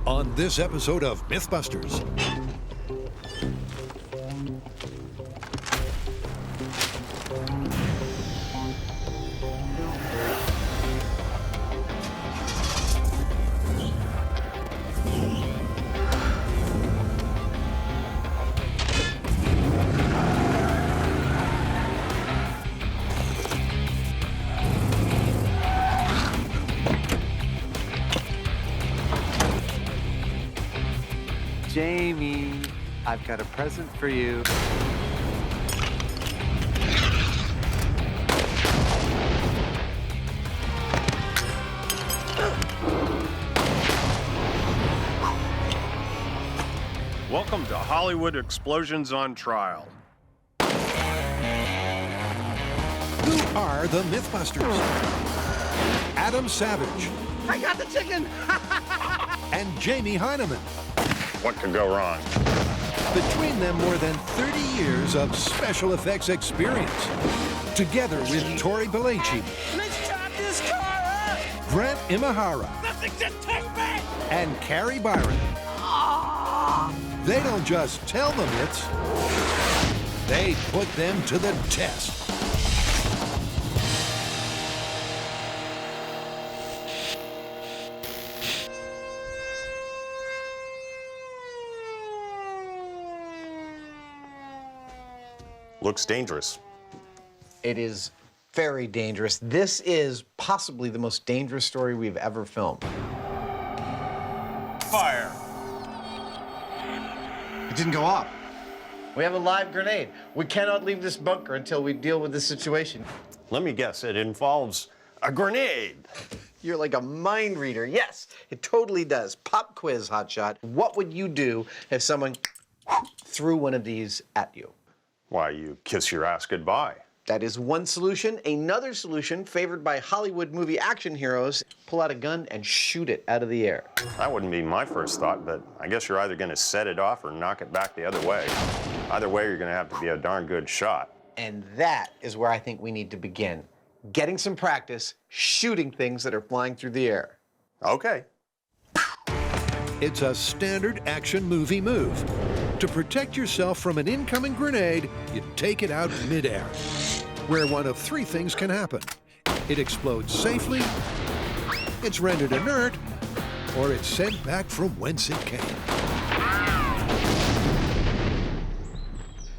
on this episode of Mythbusters. Jamie, I've got a present for you. Welcome to Hollywood Explosions on Trial. Who are the Mythbusters? Adam Savage. I got the chicken! And Jamie Hyneman. What could go wrong? Between them, more than 30 years of special effects experience. Together with Tori Belleci. Let's chop this car up! Grant Imahara. Nothing just touch me! And Carrie Byron. They don't just tell the myths, they put them to the test. Looks dangerous. It is very dangerous. This is possibly the most dangerous story we've ever filmed. Fire! It didn't go off. We have a live grenade. We cannot leave this bunker until we deal with this situation. Let me guess, it involves a grenade. You're like a mind reader. Yes, it totally does. Pop quiz, hotshot. What would you do if someone threw one of these at you? Why, you kiss your ass goodbye. That is one solution. Another solution, favored by Hollywood movie action heroes, pull out a gun and shoot it out of the air. That wouldn't be my first thought, but I guess you're either going to set it off or knock it back the other way. Either way, you're going to have to be a darn good shot. And that is where I think we need to begin. Getting some practice shooting things that are flying through the air. Okay. It's a standard action movie move. To protect yourself from an incoming grenade, you take it out midair, where one of three things can happen. It explodes safely, it's rendered inert, or it's sent back from whence it came.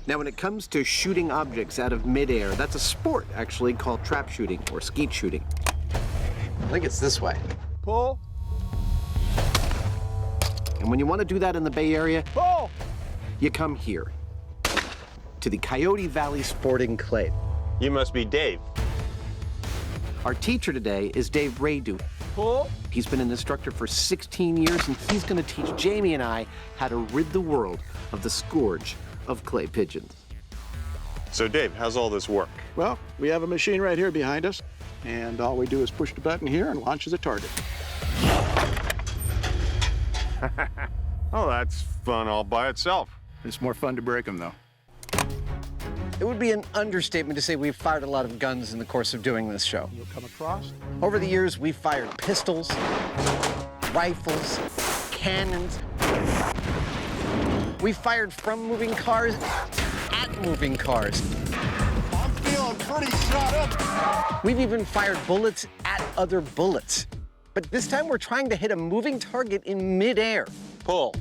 Now, when it comes to shooting objects out of midair, that's a sport, actually, called trap shooting or skeet shooting. I think it's this way. Pull. And when you want to do that in the Bay Area, Pull. you come here, to the Coyote Valley Sporting Clay. You must be Dave. Our teacher today is Dave Radu. Pull. He's been an instructor for 16 years, and he's going to teach Jamie and I how to rid the world of the scourge of clay pigeons. So, Dave, how's all this work? Well, we have a machine right here behind us, and all we do is push the button here and launches a target. Oh, that's fun all by itself. It's more fun to break them, though. It would be an understatement to say we've fired a lot of guns in the course of doing this show. You'll come across. Over the years, we've fired pistols, rifles, cannons. We fired from moving cars at moving cars. I'm feeling pretty shot up. We've even fired bullets at other bullets. But this time we're trying to hit a moving target in midair. Pull.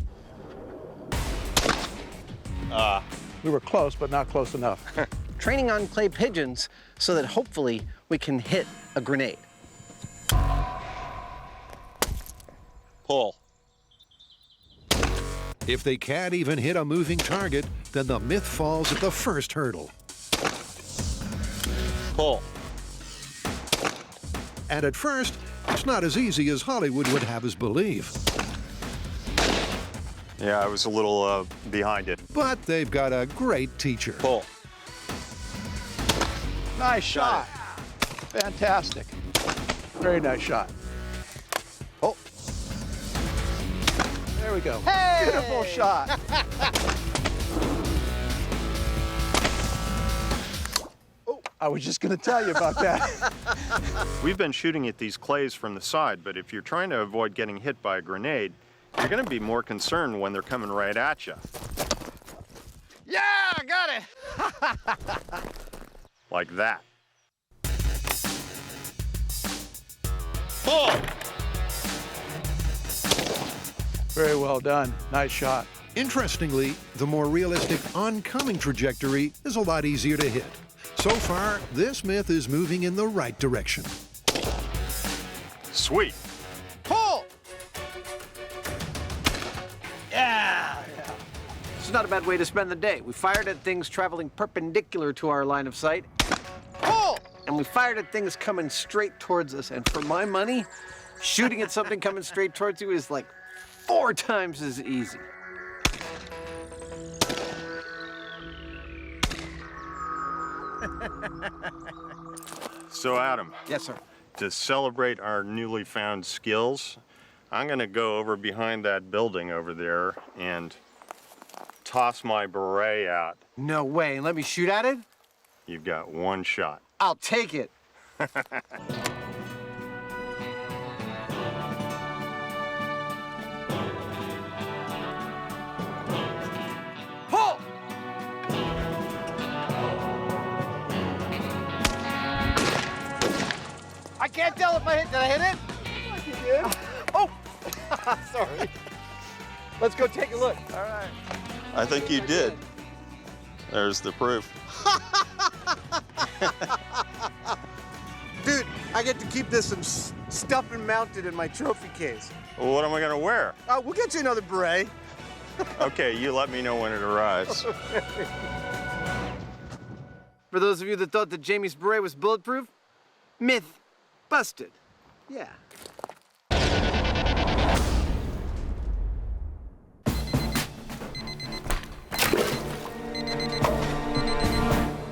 We were close, but not close enough. Training on clay pigeons so that hopefully we can hit a grenade. Pull. If they can't even hit a moving target, then the myth falls at the first hurdle. Pull. And at first, it's not as easy as Hollywood would have us believe. Yeah, I was a little behind it. But they've got a great teacher. Pull. Nice shot. Fantastic. Very nice shot. Oh. There we go. Hey! Beautiful shot. Oh, I was just going to tell you about that. We've been shooting at these clays from the side, but if you're trying to avoid getting hit by a grenade, You're going to be more concerned when they're coming right at you. Yeah, I got it. Like that. Oh! Very well done. Nice shot. Interestingly, the more realistic oncoming trajectory is a lot easier to hit. So far, this myth is moving in the right direction. Sweet. Pull! Yeah! It's not a bad way to spend the day. We fired at things traveling perpendicular to our line of sight. Pull! And we fired at things coming straight towards us. And for my money, shooting at something coming straight towards you is like 4 times as easy. So, Adam, Yes, sir. to celebrate our newly found skills, I'm going to go over behind that building over there and toss my beret out. No way. And let me shoot at it? You've got 1 shot. I'll take it. Pull! I can't tell if I hit. Did I hit it? I think you did. Oh! Sorry. Let's go take a look. All right. I think you did. There's the proof. Dude, I get to keep this some stuff and mounted in my trophy case. Well, what am I going to wear? We'll get you another beret. Okay, you let me know when it arrives. For those of you that thought that Jamie's beret was bulletproof, myth busted. Yeah.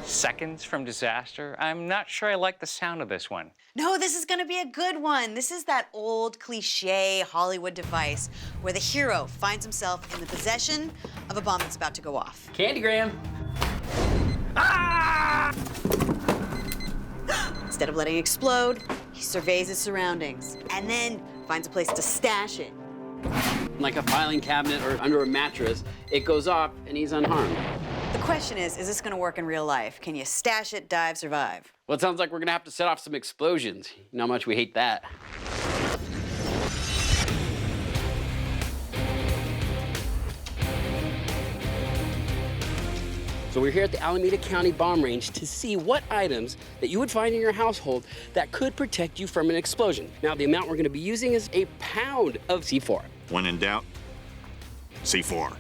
Seconds from disaster? I'm not sure I like the sound of this one. No, this is gonna be a good one. This is that old cliche Hollywood device where the hero finds himself in the possession of a bomb that's about to go off. Candygram. Instead of letting it explode, he surveys his surroundings and then finds a place to stash it. Like a filing cabinet or under a mattress, it goes off and he's unharmed. The question is this gonna work in real life? Can you stash it, dive, survive? Well, it sounds like we're gonna have to set off some explosions. You know how much we hate that. So we're here at the Alameda County Bomb Range to see what items that you would find in your household that could protect you from an explosion. Now, the amount we're gonna be using is a pound of C4. When in doubt, C4.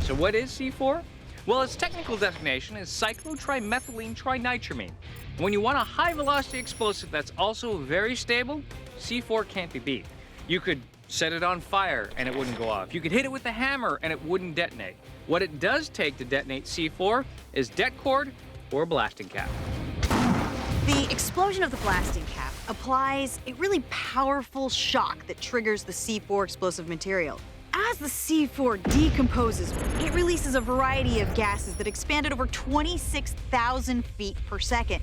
So what is C4? Well, its technical designation is cyclotrimethylene trinitramine. When you want a high-velocity explosive that's also very stable, C4 can't be beat. You could set it on fire and it wouldn't go off. You could hit it with a hammer and it wouldn't detonate. What it does take to detonate C4 is det cord or a blasting cap. The explosion of the blasting cap applies a really powerful shock that triggers the C4 explosive material. As the C4 decomposes, it releases a variety of gases that expand at over 26,000 feet per second.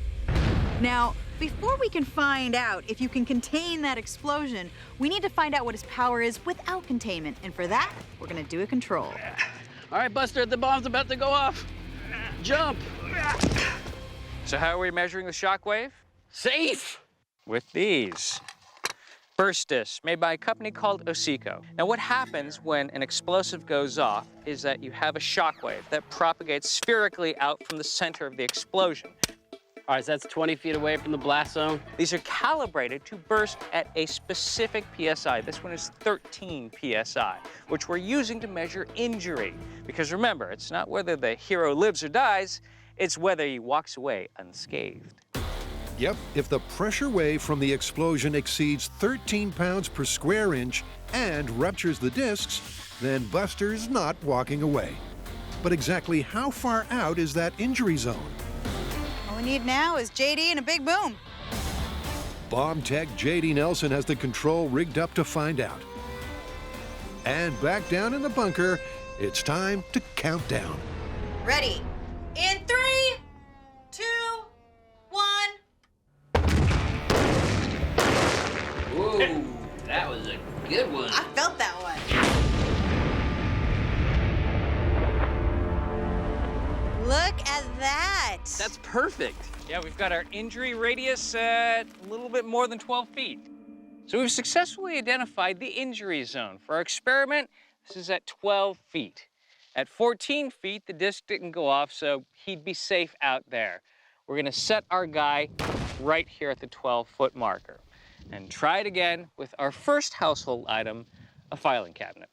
Now, before we can find out if you can contain that explosion, we need to find out what its power is without containment. And for that, we're gonna do a control. All right, Buster, the bomb's about to go off. Jump. So how are we measuring the shock wave? Safe. With these. Burst discs made by a company called Osico. Now what happens when an explosive goes off is that you have a shock wave that propagates spherically out from the center of the explosion. All right, so that's 20 feet away from the blast zone. These are calibrated to burst at a specific PSI. This one is 13 PSI, which we're using to measure injury. Because remember, it's not whether the hero lives or dies, it's whether he walks away unscathed. Yep, if the pressure wave from the explosion exceeds 13 pounds per square inch and ruptures the discs, then Buster's not walking away. But exactly how far out is that injury zone? All we need now is JD and a big boom. Bomb tech JD Nelson has the control rigged up to find out. And back down in the bunker, it's time to count down. Ready? In 3, 2, 1. Whoa, that was Good one. I felt that one. Look at that. That's perfect. Yeah, we've got our injury radius at a little bit more than 12 feet. So we've successfully identified the injury zone. For our experiment, this is at 12 feet. At 14 feet, the disc didn't go off, so he'd be safe out there. We're gonna set our guy right here at the 12-foot marker and try it again with our first household item, a filing cabinet.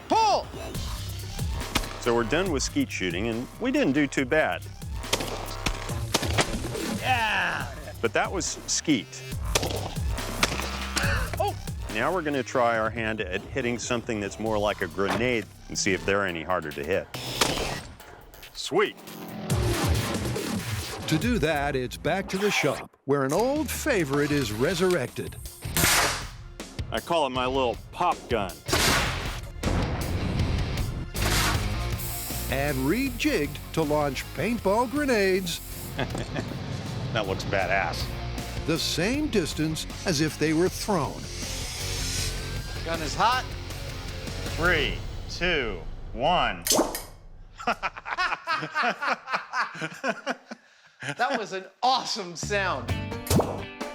Pull! So we're done with skeet shooting, and we didn't do too bad. Yeah! But that was skeet. Oh! Now we're gonna try our hand at hitting something that's more like a grenade and see if they're any harder to hit. Sweet. To do that, it's back to the shop, where an old favorite is resurrected. I call it my little pop gun. And rejigged to launch paintball grenades That looks badass. the same distance as if they were thrown. Gun is hot. 3, 2, 1. That was an awesome sound.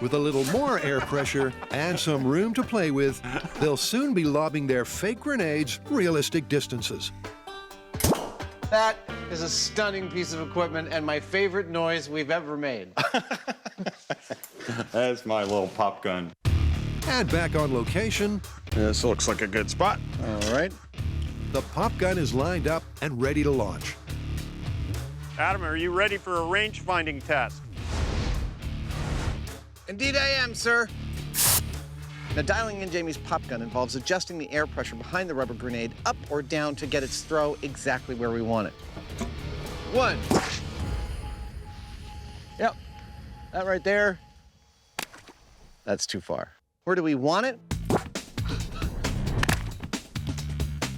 With a little more air pressure and some room to play with, they'll soon be lobbing their fake grenades realistic distances. That is a stunning piece of equipment and my favorite noise we've ever made. That's my little pop gun. And back on location, This looks like a good spot. All right. the pop gun is lined up and ready to launch. Adam, are you ready for a range finding test? Indeed I am, sir. Now, dialing in Jamie's pop gun involves adjusting the air pressure behind the rubber grenade up or down to get its throw exactly where we want it. 1. Yep, that right there. That's too far. Where do we want it?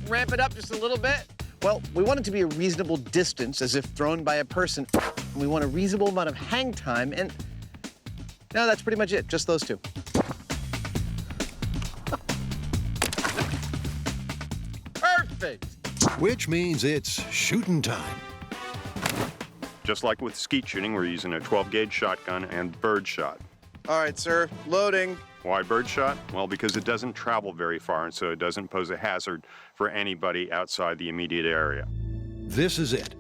Ramp it up just a little bit. Well, we want it to be a reasonable distance, as if thrown by a person. We want a reasonable amount of hang time, and no, that's pretty much it, just those two. Perfect. Which means it's shooting time. Just like with skeet shooting, we're using a 12-gauge shotgun and bird shot. All right, sir, loading. Why bird shot? Well, because it doesn't travel very far, and so it doesn't pose a hazard for anybody outside the immediate area. This is it.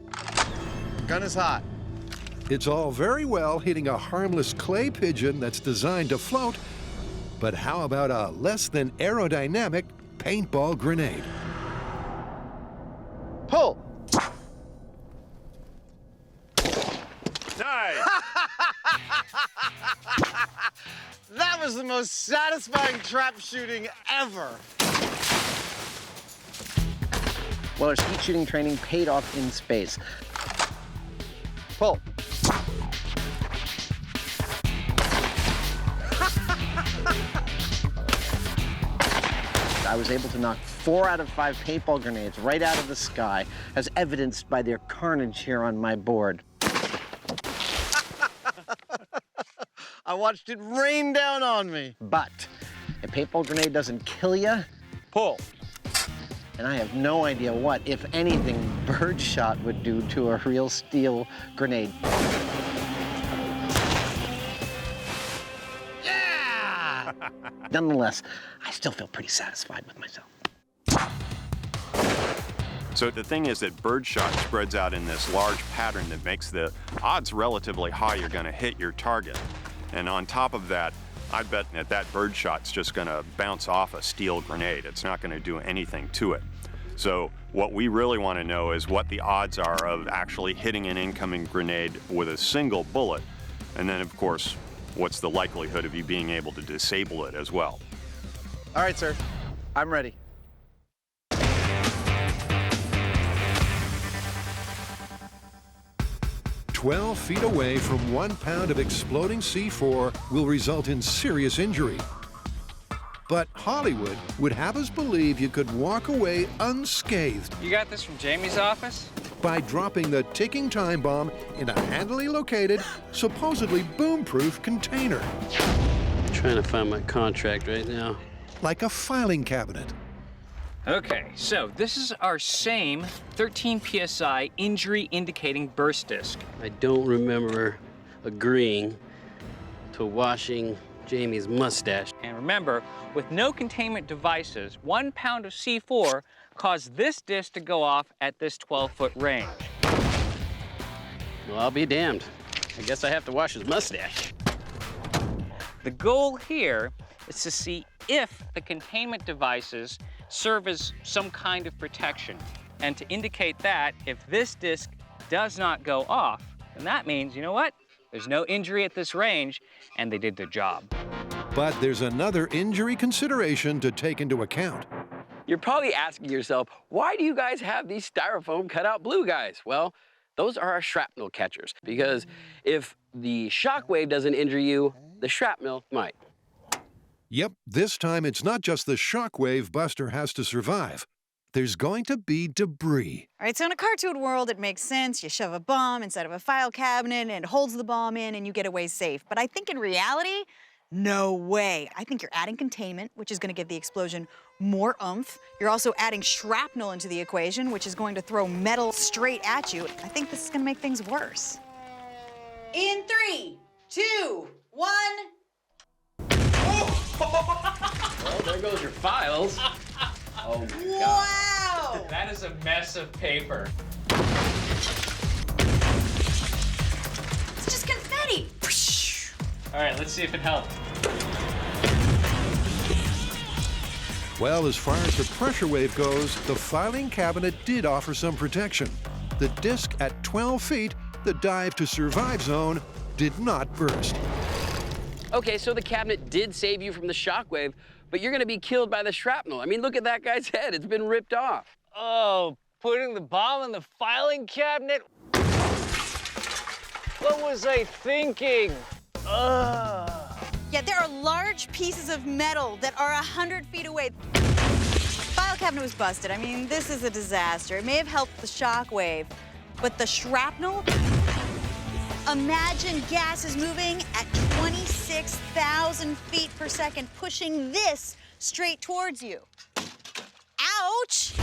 Gun is hot. It's all very well hitting a harmless clay pigeon that's designed to float, but how about a less than aerodynamic paintball grenade? Pull. Nice! That was the most satisfying trap shooting ever. Well, our skeet shooting training paid off in space. Pull. I was able to knock 4 out of 5 paintball grenades right out of the sky, as evidenced by their carnage here on my board. I watched it rain down on me. But a paintball grenade doesn't kill you. Pull. And I have no idea what, if anything, birdshot would do to a real steel grenade. Yeah! Nonetheless, I still feel pretty satisfied with myself. So the thing is that birdshot spreads out in this large pattern that makes the odds relatively high you're going to hit your target. And on top of that, I bet that birdshot's just going to bounce off a steel grenade. It's not going to do anything to it. So what we really want to know is what the odds are of actually hitting an incoming grenade with a single bullet. And then, of course, what's the likelihood of you being able to disable it as well? All right, sir. I'm ready. "12 feet away from 1 pound of exploding C4 will result in serious injury. But Hollywood would have us believe you could walk away unscathed. You got this from Jamie's office? by dropping the ticking time bomb in a handily located, supposedly boom-proof container. I'm trying to find my contract right now. Like a filing cabinet. Okay, so this is our same 13 PSI injury indicating burst disc. I don't remember agreeing to washing Jamie's mustache. And remember, with no containment devices, 1 pound of C4 caused this disc to go off at this 12-foot range. Well, I'll be damned. I guess I have to wash his mustache. The goal here is to see if the containment devices serve as some kind of protection. And to indicate that, if this disc does not go off, then that means, you know what? There's no injury at this range, and they did their job. But there's another injury consideration to take into account. You're probably asking yourself, why do you guys have these styrofoam cutout blue guys? Well, those are our shrapnel catchers, because if the shockwave doesn't injure you, the shrapnel might. Yep, this time it's not just the shockwave Buster has to survive. There's going to be debris. All right, so in a cartoon world, it makes sense. You shove a bomb inside of a file cabinet and it holds the bomb in and you get away safe. But I think in reality, no way. I think you're adding containment, which is going to give the explosion more oomph. You're also adding shrapnel into the equation, which is going to throw metal straight at you. I think this is going to make things worse. In 3, 2, 1. Well, there goes your files. Oh my God. Wow! That is a mess of paper. It's just confetti. All right, let's see if it helped. Well, as far as the pressure wave goes, the filing cabinet did offer some protection. The disc at 12 feet, the dive to survive zone, did not burst. Okay, so the cabinet did save you from the shockwave, but you're gonna be killed by the shrapnel. I mean, look at that guy's head. It's been ripped off. Oh, putting the bomb in the filing cabinet? What was I thinking? Ugh. Yeah, there are large pieces of metal that are 100 feet away. File cabinet was busted. I mean, this is a disaster. It may have helped the shockwave, but the shrapnel? Imagine gas is moving at 26,000 feet per second, pushing this straight towards you. Ouch!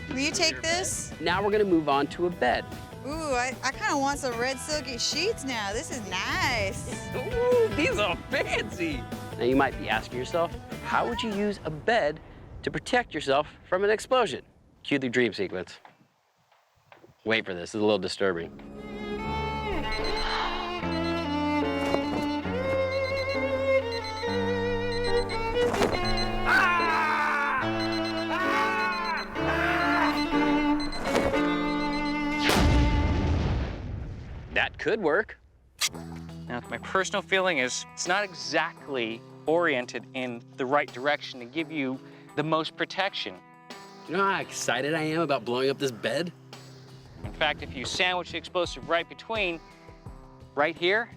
Will you take this? Now we're gonna move on to a bed. Ooh, I kind of want some red silky sheets now. This is nice. Ooh, these are fancy. Now you might be asking yourself, how would you use a bed to protect yourself from an explosion? Cue the dream sequence. Wait for this, it's a little disturbing. That could work. Now, my personal feeling is it's not exactly oriented in the right direction to give you the most protection. You know how excited I am about blowing up this bed? In fact, if you sandwich the explosive right between, right here,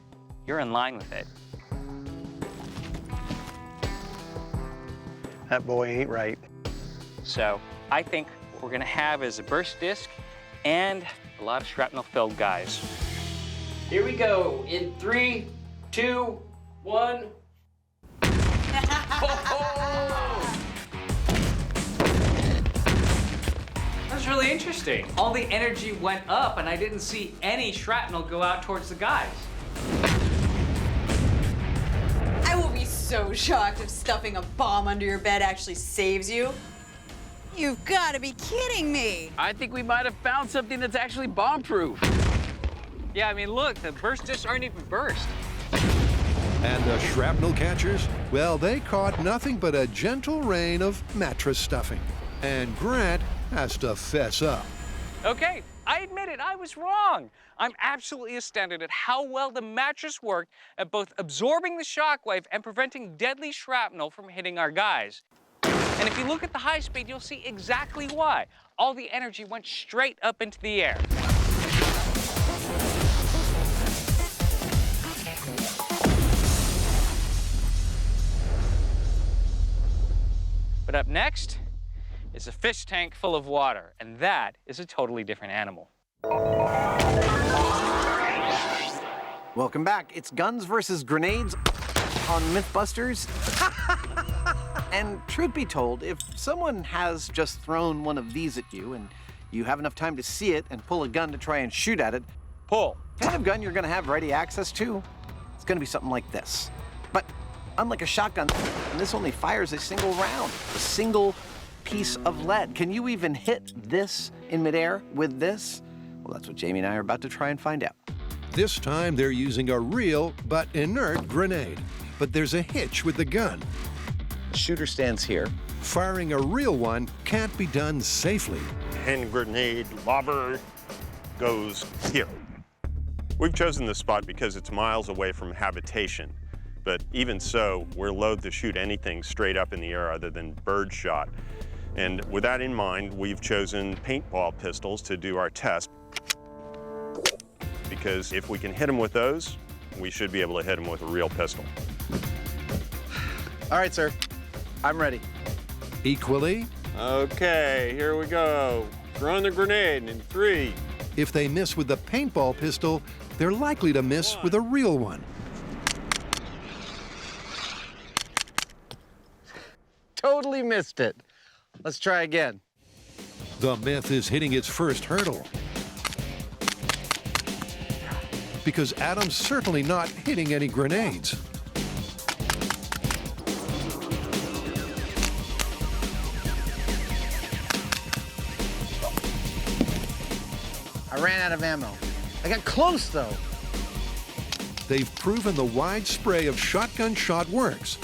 you're in line with it. That boy ain't right. So I think what we're gonna have is a burst disc and a lot of shrapnel-filled guys. Here we go, in 3, 2, 1. That was really interesting. All the energy went up and I didn't see any shrapnel go out towards the guys. I will be so shocked if stuffing a bomb under your bed actually saves you. You've got to be kidding me. I think we might have found something that's actually bomb-proof. Yeah, I mean, look, the burst discs aren't even burst. And the shrapnel catchers? Well, they caught nothing but a gentle rain of mattress stuffing. And Grant has to fess up. Okay, I admit it, I was wrong. I'm absolutely astounded at how well the mattress worked at both absorbing the shockwave and preventing deadly shrapnel from hitting our guys. And if you look at the high speed, you'll see exactly why. All the energy went straight up into the air. But up next is a fish tank full of water, and that is a totally different animal. Welcome back. It's guns versus grenades on Mythbusters. And truth be told, if someone has just thrown one of these at you and you have enough time to see it and pull a gun to try and shoot at it, Pull. the kind of gun you're gonna have ready access to, it's gonna be something like this. But unlike a shotgun, this only fires a single round, a single piece of lead. Can you even hit this in midair with this? Well, that's what Jamie and I are about to try and find out. This time they're using a real but inert grenade. But there's a hitch with the gun. The shooter stands here. Firing a real one can't be done safely. Hand grenade lobber goes here. We've chosen this spot because it's miles away from habitation. But even so, we're loath to shoot anything straight up in the air other than bird shot. And with that in mind, we've chosen paintball pistols to do our test. Because if we can hit them with those, we should be able to hit them with a real pistol. All right, sir. I'm ready. Equally, Okay, here we go. Throwing the grenade in 3. if they miss with the paintball pistol, they're likely to miss with a real one. Totally missed it. Let's try again. The myth is hitting its first hurdle. Because Adam's certainly not hitting any grenades. I ran out of ammo. I got close, though. They've proven the wide spray of shotgun shot works.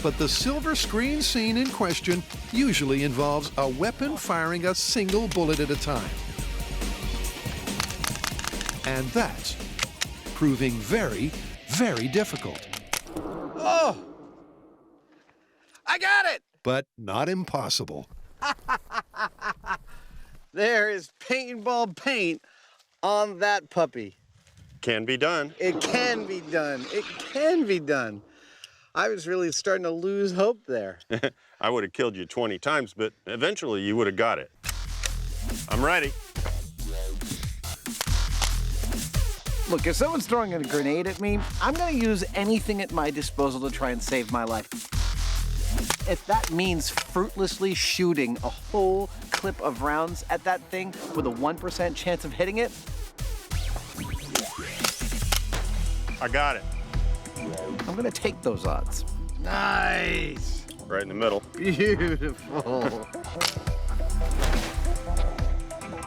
But the silver screen scene in question usually involves a weapon firing a single bullet at a time. And that's proving very, very difficult. Oh! I got it! But not impossible. There is paintball paint on that puppy. Can be done. It can be done. It can be done. I was really starting to lose hope there. I would have killed you 20 times, but eventually you would have got it. I'm ready. Look, if someone's throwing a grenade at me, I'm gonna use anything at my disposal to try and save my life. If that means fruitlessly shooting a whole clip of rounds at that thing with a 1% chance of hitting it, I got it. I'm gonna take those odds. Nice! Right in the middle. Beautiful.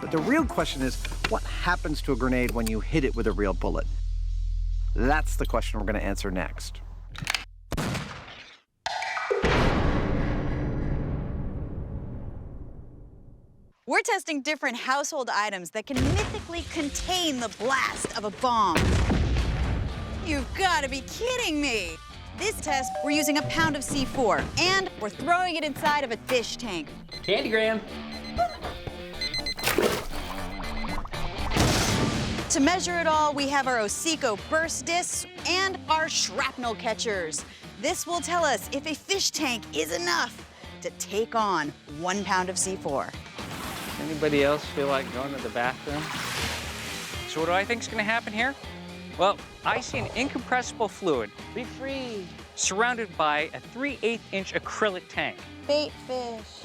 But the real question is, what happens to a grenade when you hit it with a real bullet? That's the question we're gonna answer next. We're testing different household items that can mythically contain the blast of a bomb. You've got to be kidding me. This test, we're using a pound of C4, and we're throwing it inside of a fish tank. Candygram. To measure it all, we have our Osico burst discs and our shrapnel catchers. This will tell us if a fish tank is enough to take on 1 pound of C4. Anybody else feel like going to the bathroom? So what do I think is going to happen here? Well, I see an incompressible fluid, Be free. surrounded by a 3/8-inch acrylic tank. Bait fish.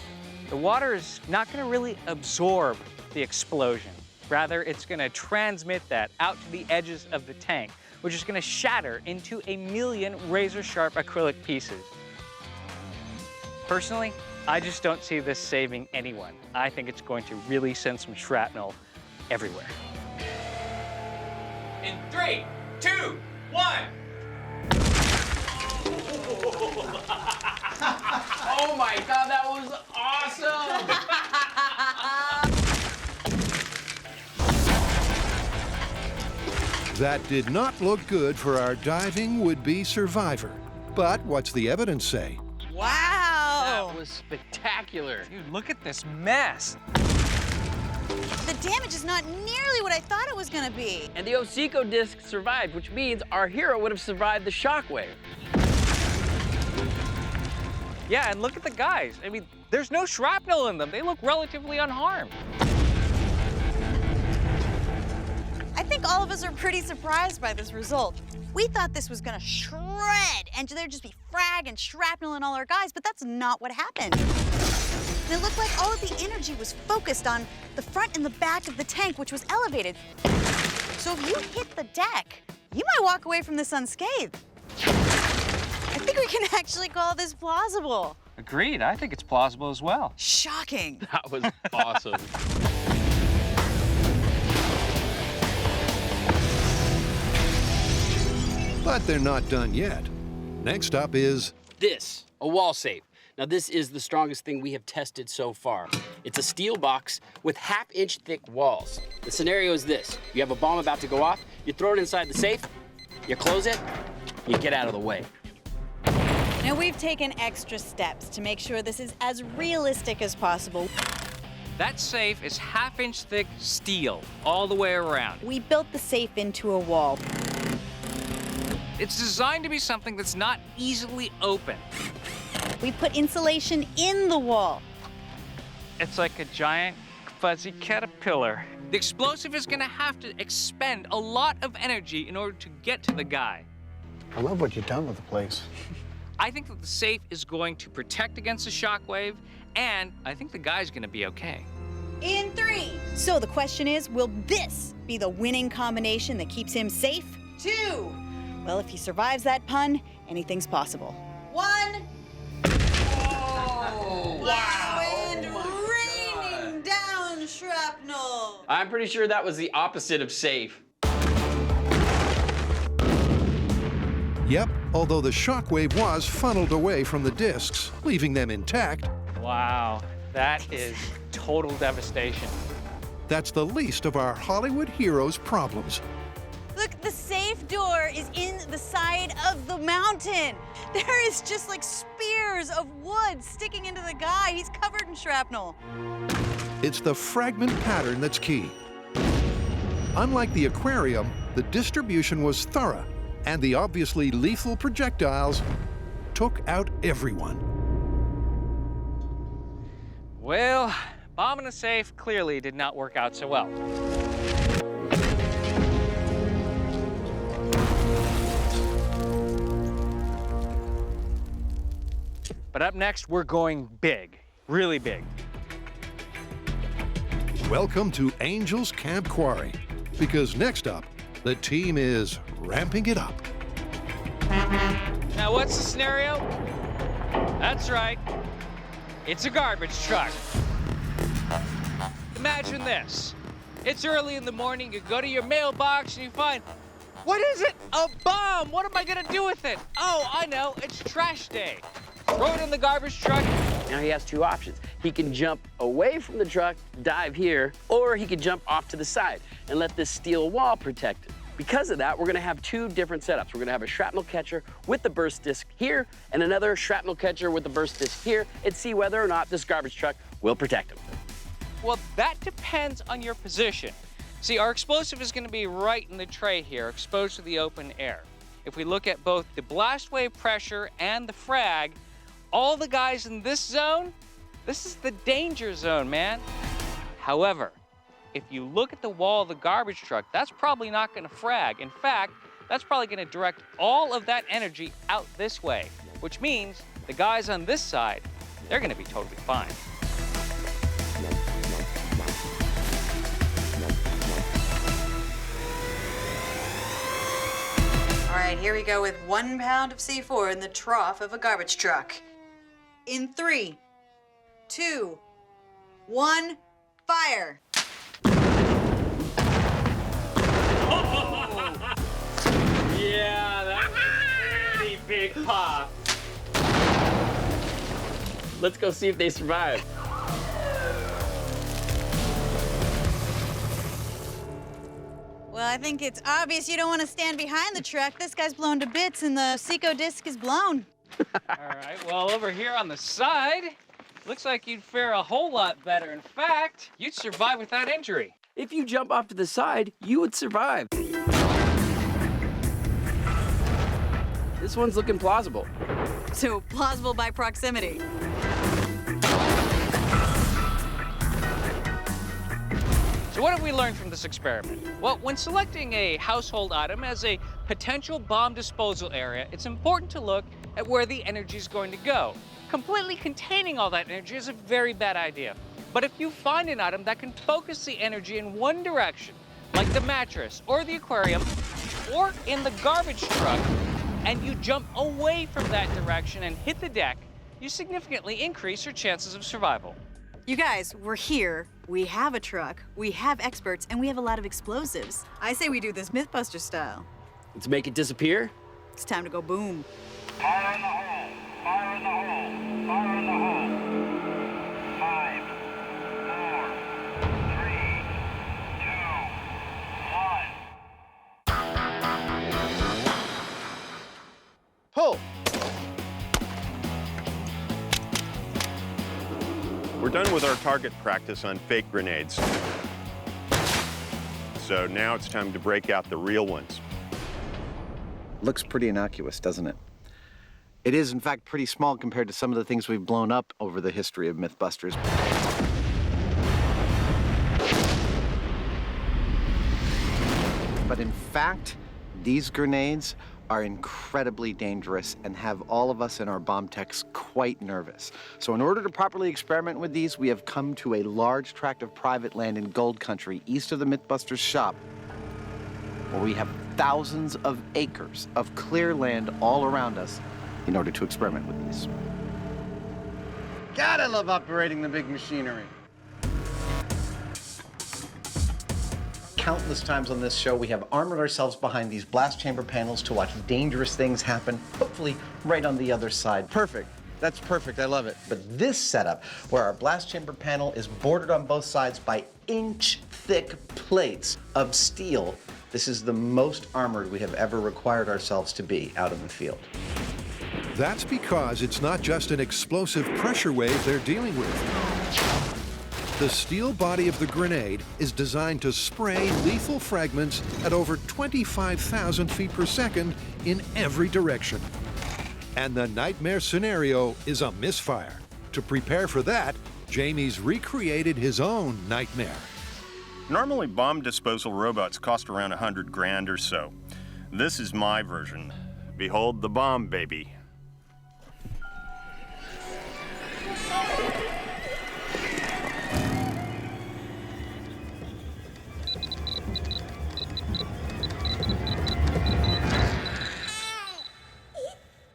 The water is not going to really absorb the explosion. Rather, it's going to transmit that out to the edges of the tank, which is going to shatter into a million razor-sharp acrylic pieces. Personally, I just don't see this saving anyone. I think it's going to really send some shrapnel everywhere. In 3, 2, 1. Oh my God, that was awesome! That did not look good for our diving would-be survivor. But what's the evidence say? Wow! That was spectacular. Dude, look at this mess. The damage is not nearly what I thought it was gonna be. And the Osico disc survived, which means our hero would have survived the shockwave. Yeah, and look at the guys. I mean, there's no shrapnel in them. They look relatively unharmed. I think all of us are pretty surprised by this result. We thought this was gonna shred, and there'd just be frag and shrapnel in all our guys, but that's not what happened. And it looked like all of the energy was focused on the front and the back of the tank, which was elevated. So if you hit the deck, you might walk away from this unscathed. I think we can actually call this plausible. Agreed. I think it's plausible as well. Shocking. That was awesome. But they're not done yet. Next up is This, a wall safe. Now this is the strongest thing we have tested so far. It's a steel box with half-inch thick walls. The scenario is this. You have a bomb about to go off, you throw it inside the safe, you close it, you get out of the way. Now we've taken extra steps to make sure this is as realistic as possible. That safe is half-inch thick steel all the way around. We built the safe into a wall. It's designed to be something that's not easily open. We put insulation in the wall. It's like a giant fuzzy caterpillar. The explosive is gonna have to expend a lot of energy in order to get to the guy. I love what you've done with the place. I think that the safe is going to protect against the shockwave, and I think the guy's gonna be okay. In 3. So the question is, will this be the winning combination that keeps him safe? 2. Well, if he survives that pun, anything's possible. 1. Oh, wow. And raining down shrapnel. I'm pretty sure that was the opposite of safe. Yep, although the shockwave was funneled away from the discs, leaving them intact. Wow, that is total devastation. That's the least of our Hollywood heroes' problems. Look, the safe door is in the side of the mountain. There is just like spears of wood sticking into the guy. He's covered in shrapnel. It's the fragment pattern that's key. Unlike the aquarium, the distribution was thorough, and the obviously lethal projectiles took out everyone. Well, bombing a safe clearly did not work out so well. But up next, we're going big, really big. Welcome to Angel's Camp Quarry, because next up, the team is ramping it up. Now, what's the scenario? That's right. It's a garbage truck. Imagine this. It's early in the morning, you go to your mailbox and you find, what is it? A bomb! What am I gonna do with it? Oh, I know, it's trash day. Throw it in the garbage truck. Now he has 2 options. He can jump away from the truck, dive here, or he could jump off to the side and let this steel wall protect him. Because of that, we're gonna have 2 different setups. We're gonna have a shrapnel catcher with the burst disc here and another shrapnel catcher with the burst disc here, and see whether or not this garbage truck will protect him. Well, that depends on your position. See, our explosive is gonna be right in the tray here, exposed to the open air. If we look at both the blast wave pressure and the frag, all the guys in this zone, this is the danger zone, man. However, if you look at the wall of the garbage truck, that's probably not gonna frag. In fact, that's probably gonna direct all of that energy out this way, which means the guys on this side, they're gonna be totally fine. All right, here we go with 1 pound of C4 in the trough of a garbage truck. In 3, 2, 1, fire. Yeah, that was a pretty big pop. Let's go see if they survive. Well, I think it's obvious you don't want to stand behind the truck. This guy's blown to bits and the Seco disc is blown. All right, well, over here on the side, looks like you'd fare a whole lot better. In fact, you'd survive without injury. If you jump off to the side, you would survive. This one's looking plausible. So plausible by proximity. So what have we learned from this experiment? Well, when selecting a household item as a potential bomb disposal area, it's important to look at where the energy is going to go. Completely containing all that energy is a very bad idea. But if you find an item that can focus the energy in one direction, like the mattress or the aquarium, or in the garbage truck, and you jump away from that direction and hit the deck, you significantly increase your chances of survival. You guys, we're here. We have a truck, we have experts, and we have a lot of explosives. I say we do this Mythbusters style. Let's make it disappear. It's time to go boom. Fire in the hole! Fire in the hole! Fire in the hole! 5, 4, 3, 2, 1. Pull! We're done with our target practice on fake grenades. So now it's time to break out the real ones. Looks pretty innocuous, doesn't it? It is, in fact, pretty small compared to some of the things we've blown up over the history of Mythbusters. But in fact, these grenades are incredibly dangerous and have all of us in our bomb techs quite nervous. So in order to properly experiment with these, we have come to a large tract of private land in Gold Country, east of the Mythbusters shop, where we have thousands of acres of clear land all around us in order to experiment with these. God, I love operating the big machinery. Countless times on this show, we have armored ourselves behind these blast chamber panels to watch dangerous things happen, hopefully right on the other side. Perfect. That's perfect. I love it. But this setup, where our blast chamber panel is bordered on both sides by inch-thick plates of steel, this is the most armored we have ever required ourselves to be out in the field. That's because it's not just an explosive pressure wave they're dealing with. The steel body of the grenade is designed to spray lethal fragments at over 25,000 feet per second in every direction. And the nightmare scenario is a misfire. To prepare for that, Jamie's recreated his own nightmare. Normally, bomb disposal robots cost around 100 grand or so. This is my version. Behold the bomb, baby.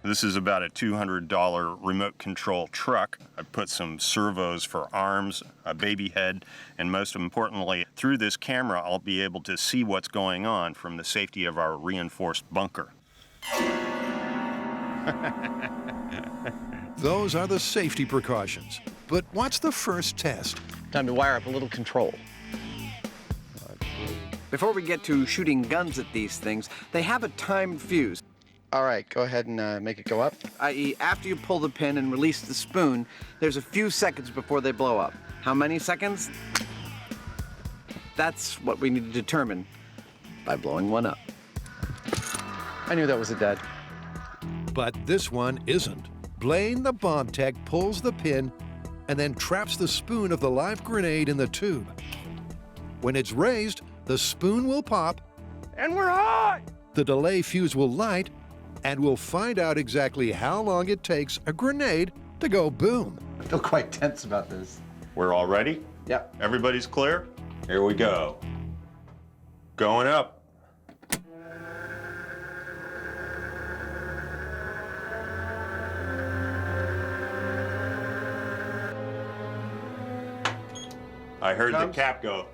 This is about a $200 remote control truck. I put some servos for arms, a baby head, and most importantly, through this camera, I'll be able to see what's going on from the safety of our reinforced bunker. Those are the safety precautions. But what's the first test? Time to wire up a little control. Before we get to shooting guns at these things, they have a timed fuse. All right, go ahead and make it go up. I.e., after you pull the pin and release the spoon, there's a few seconds before they blow up. How many seconds? That's what we need to determine by blowing one up. I knew that was a dud. But this one isn't. Blaine, the bomb tech, pulls the pin and then traps the spoon of the live grenade in the tube. When it's raised, the spoon will pop, And we're hot! the delay fuse will light, and we'll find out exactly how long it takes a grenade to go boom. I feel quite tense about this. We're all ready? Yep. Everybody's clear? Here we go. Going up. I heard the cap go.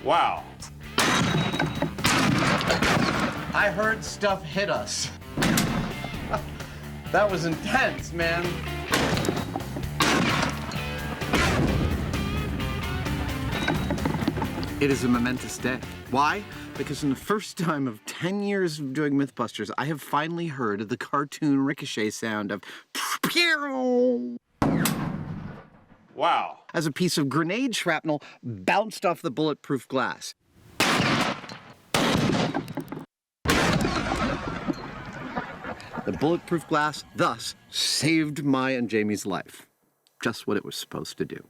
Wow. I heard stuff hit us. That was intense, man. It is a momentous day. Why? Because in the first time of 10 years of doing Mythbusters, I have finally heard the cartoon ricochet sound of pew Wow. as a piece of grenade shrapnel bounced off the bulletproof glass. The bulletproof glass thus saved my and Jamie's life. Just what it was supposed to do.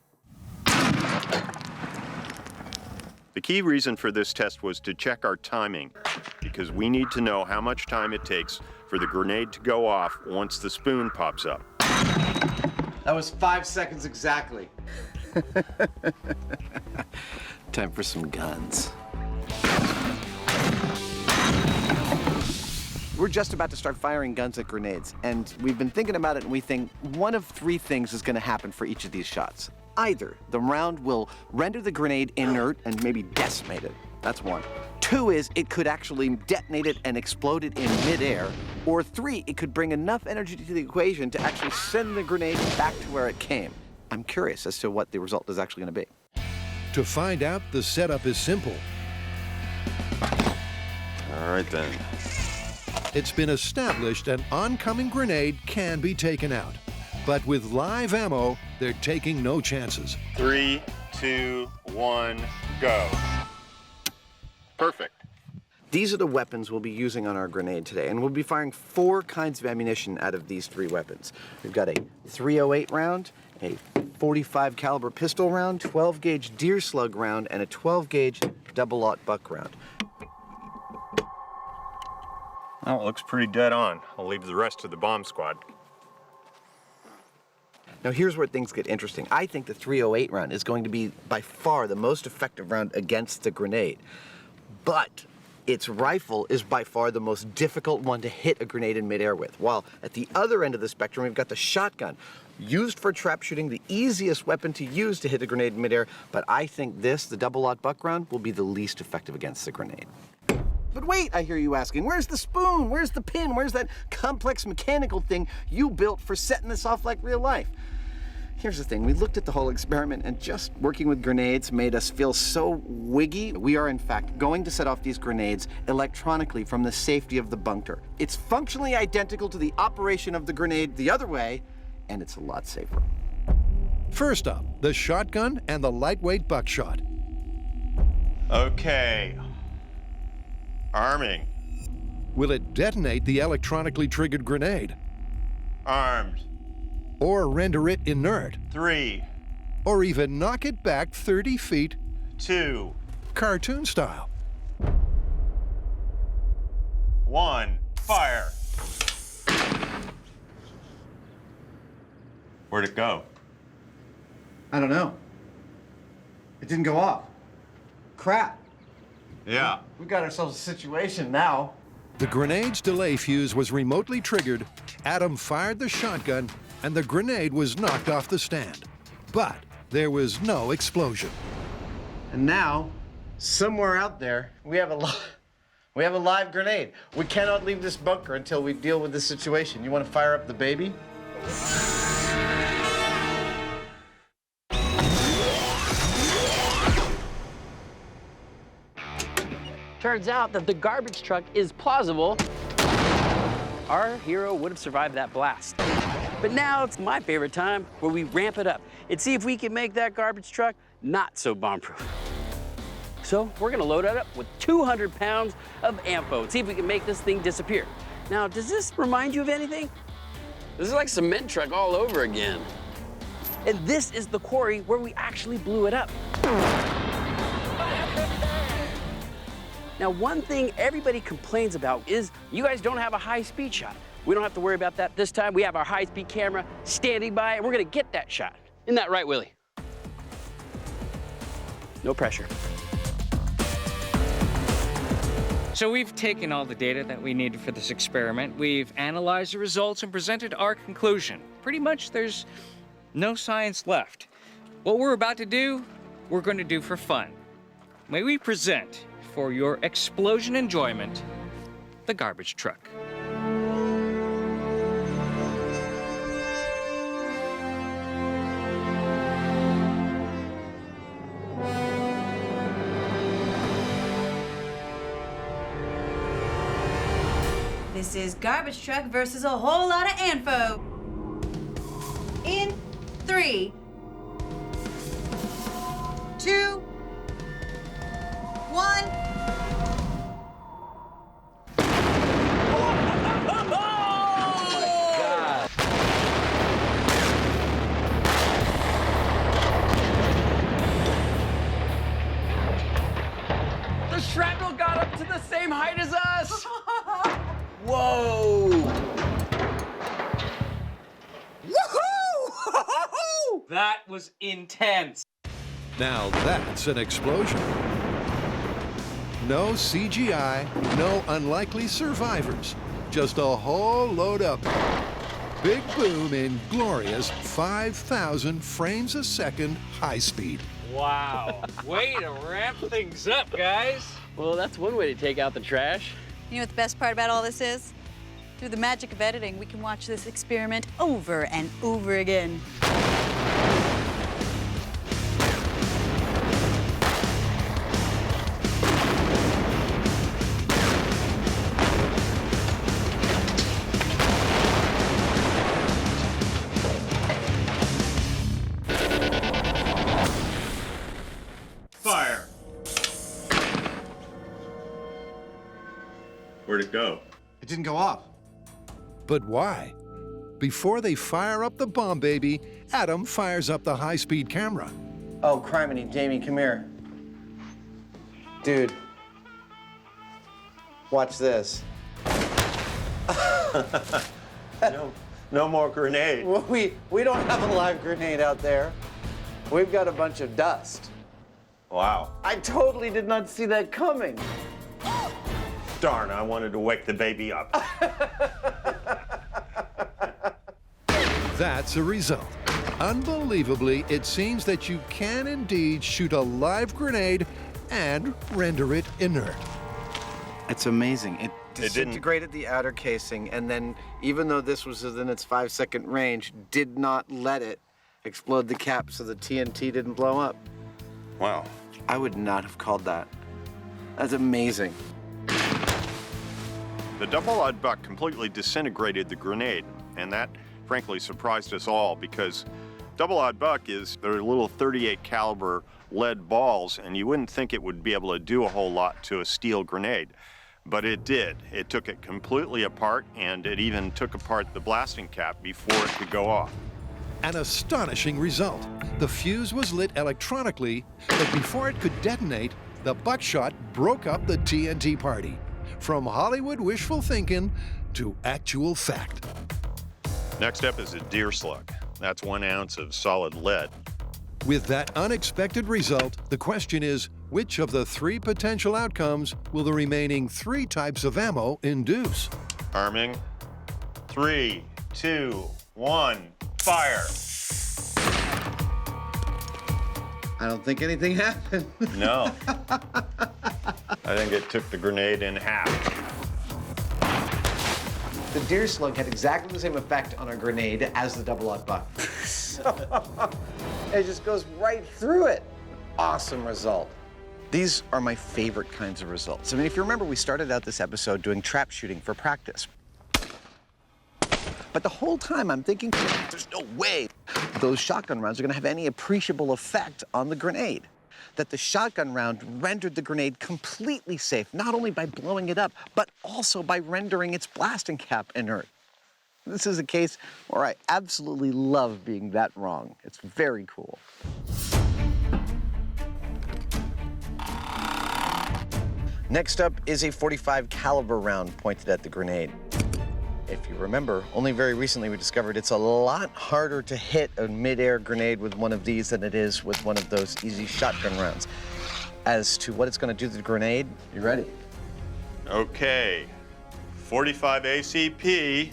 The key reason for this test was to check our timing, because we need to know how much time it takes for the grenade to go off once the spoon pops up. That was 5 seconds exactly. Time for some guns. We're just about to start firing guns at grenades, and we've been thinking about it, and we think one of three things is going to happen for each of these shots. Either the round will render the grenade inert and maybe decimate it. That's one. Two is it could actually detonate it and explode it in midair. Or three, it could bring enough energy to the equation to actually send the grenade back to where it came. I'm curious as to what the result is actually going to be. To find out, the setup is simple. All right then. It's been established an oncoming grenade can be taken out. But with live ammo, they're taking no chances. 3, 2, 1, go. Perfect. These are the weapons we'll be using on our grenade today, and we'll be firing 4 kinds of ammunition out of these 3 weapons. We've got a .308 round, a .45 caliber pistol round, 12-gauge deer slug round, and a 12-gauge double-aught buck round. Well, it looks pretty dead on. I'll leave the rest to the bomb squad. Now here's where things get interesting. I think the .308 round is going to be by far the most effective round against the grenade. But its rifle is by far the most difficult one to hit a grenade in midair with. While at the other end of the spectrum, we've got the shotgun, used for trap shooting, the easiest weapon to use to hit a grenade in midair. But I think this, the double-aught buck round, will be the least effective against the grenade. But wait, I hear you asking, where's the spoon? Where's the pin? Where's that complex mechanical thing you built for setting this off like real life? Here's the thing, we looked at the whole experiment and just working with grenades made us feel so wiggy. We are in fact going to set off these grenades electronically from the safety of the bunker. It's functionally identical to the operation of the grenade the other way, and it's a lot safer. First up, the shotgun and the lightweight buckshot. Okay. Arming. Will it detonate the electronically triggered grenade? Armed. Or render it inert? 3, Or even knock it back 30 feet? 2, Cartoon style. 1, fire. Where'd it go? I don't know. It didn't go off. Crap. Yeah. We got ourselves a situation now. The grenade's delay fuse was remotely triggered, Adam fired the shotgun, and the grenade was knocked off the stand. But there was no explosion. And now, somewhere out there, we have a live grenade. We cannot leave this bunker until we deal with this situation. You want to fire up the baby? Turns out that the garbage truck is plausible. Our hero would have survived that blast. But now it's my favorite time where we ramp it up and see if we can make that garbage truck not so bomb-proof. So we're gonna load it up with 200 pounds of ammo and see if we can make this thing disappear. Now, does this remind you of anything? This is like cement truck all over again. And this is the quarry where we actually blew it up. Now, one thing everybody complains about is you guys don't have a high-speed shot. We don't have to worry about that this time. We have our high-speed camera standing by, and we're gonna get that shot. Isn't that right, Willie? No pressure. So we've taken all the data that we needed for this experiment. We've analyzed the results and presented our conclusion. Pretty much there's no science left. What we're about to do, we're going to do for fun. May we present, for your explosion enjoyment, the garbage truck. This is Garbage Truck versus a whole lot of info. In 3, 2, 1. same height as us! Whoa! Woohoo! That was intense. Now that's an explosion. No CGI, no unlikely survivors. Just a whole load of big boom in glorious 5,000 frames a second high speed. Wow. Way to ramp things up, guys. Well, that's one way to take out the trash. You know what the best part about all this is? Through the magic of editing, we can watch this experiment over and over again. Fire! Where'd it go? It didn't go off. But why? Before they fire up the bomb baby, Adam fires up the high-speed camera. Oh, criminy, Jamie, come here. Dude, watch this. No more grenade. Well, we don't have a live grenade out there. We've got a bunch of dust. Wow. I totally did not see that coming. Darn, I wanted to wake the baby up. That's a result. Unbelievably, it seems that you can indeed shoot a live grenade and render it inert. It's amazing. It didn't- disintegrated the outer casing, and then, even though this was within its 5-second range, did not let it explode the cap so the TNT didn't blow up. Wow. I would not have called that. That's amazing. The double-odd buck completely disintegrated the grenade, and that frankly surprised us all because double-odd buck is their little .38 caliber lead balls, and you wouldn't think it would be able to do a whole lot to a steel grenade. But it did. It took it completely apart, and it even took apart the blasting cap before it could go off. An astonishing result. The fuse was lit electronically, but before it could detonate, the buckshot broke up the TNT party. From Hollywood wishful thinking to actual fact. Next up is a deer slug. That's 1 ounce of solid lead. With that unexpected result, the question is, which of the 3 potential outcomes will the remaining 3 types of ammo induce? Arming. 3, 2, 1, fire! I don't think anything happened. No. I think it took the grenade in half. The deer slug had exactly the same effect on a grenade as the double-odd buck. It just goes right through it. Awesome result. These are my favorite kinds of results. I mean, if you remember, we started out this episode doing trap shooting for practice. But the whole time I'm thinking, there's no way those shotgun rounds are gonna have any appreciable effect on the grenade. That the shotgun round rendered the grenade completely safe, not only by blowing it up, but also by rendering its blasting cap inert. This is a case where I absolutely love being that wrong. It's very cool. Next up is a .45 caliber round pointed at the grenade. If you remember, only very recently we discovered it's a lot harder to hit a mid-air grenade with one of these than it is with one of those easy shotgun rounds. As to what it's going to do to the grenade, you ready? Okay. 45 ACP.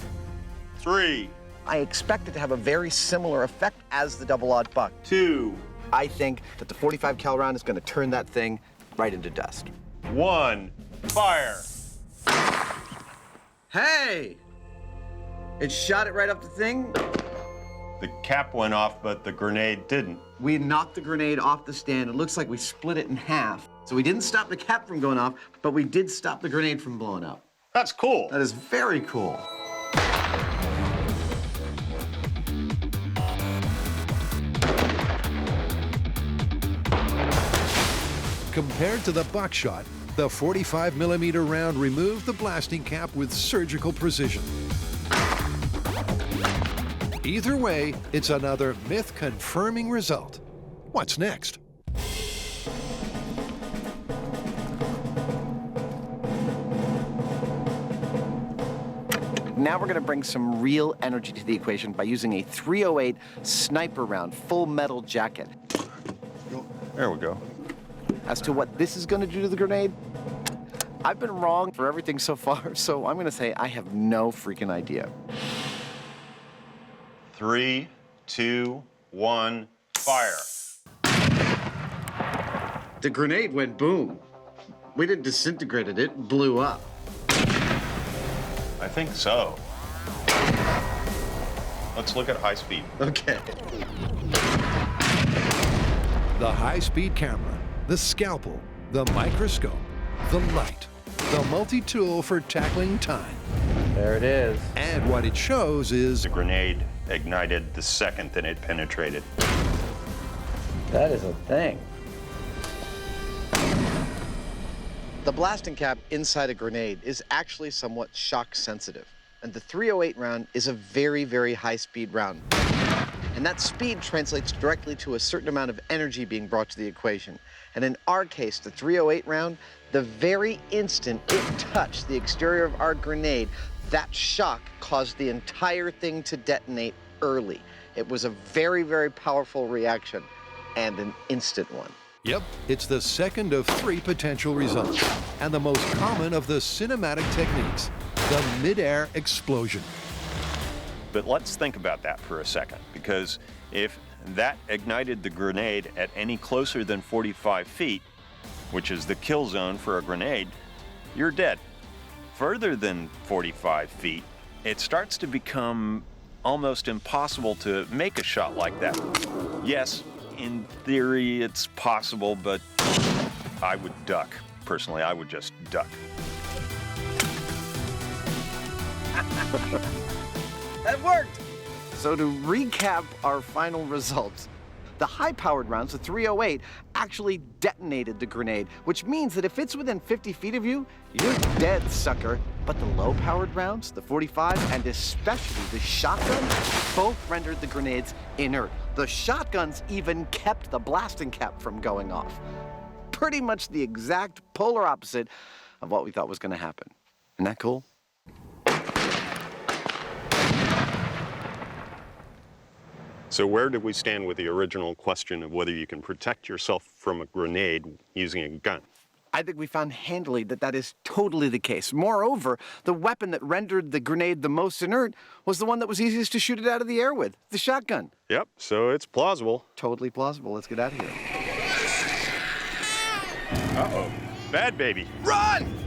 3, I expect it to have a very similar effect as the double-odd buck. 2, I think that the .45 cal round is going to turn that thing right into dust. 1, fire! Hey! It shot it right up the thing. The cap went off, but the grenade didn't. We knocked the grenade off the stand. It looks like we split it in half. So we didn't stop the cap from going off, but we did stop the grenade from blowing up. That's cool. That is very cool. Compared to the buckshot, the 45mm round removed the blasting cap with surgical precision. Either way, it's another myth-confirming result. What's next? Now we're gonna bring some real energy to the equation by using a 308 sniper round, full metal jacket. There we go. As to what this is gonna do to the grenade, I've been wrong for everything so far, so I'm gonna say I have no freaking idea. 3, 2, 1, fire. The grenade went boom. We didn't disintegrate it, it blew up. I think so. Let's look at high speed. Okay. The high-speed camera, the scalpel, the microscope, the light, the multi-tool for tackling time. There it is. And what it shows is The grenade ignited the second that it penetrated. That is a thing. The blasting cap inside a grenade is actually somewhat shock sensitive. And the 308 round is a very, very high-speed round. And that speed translates directly to a certain amount of energy being brought to the equation. And in our case, the 308 round, the very instant it touched the exterior of our grenade, that shock caused the entire thing to detonate early. It was a very, very powerful reaction and an instant one. Yep, it's the second of 3 potential results, and the most common of the cinematic techniques, the mid-air explosion. But let's think about that for a second, because if that ignited the grenade at any closer than 45 feet, which is the kill zone for a grenade, you're dead. Further than 45 feet, it starts to become almost impossible to make a shot like that. Yes, in theory, it's possible, but I would duck. Personally, I would just duck. That worked! So to recap our final results, the high-powered rounds, the 308, actually detonated the grenade, which means that if it's within 50 feet of you, you're dead, sucker. But the low-powered rounds, the 45, and especially the shotgun, both rendered the grenades inert. The shotguns even kept the blasting cap from going off. Pretty much the exact polar opposite of what we thought was gonna happen. Isn't that cool? So where did we stand with the original question of whether you can protect yourself from a grenade using a gun? I think we found handily that that is totally the case. Moreover, the weapon that rendered the grenade the most inert was the one that was easiest to shoot it out of the air with, the shotgun. Yep, so it's plausible. Totally plausible. Let's get out of here. Uh-oh. Bad baby. Run!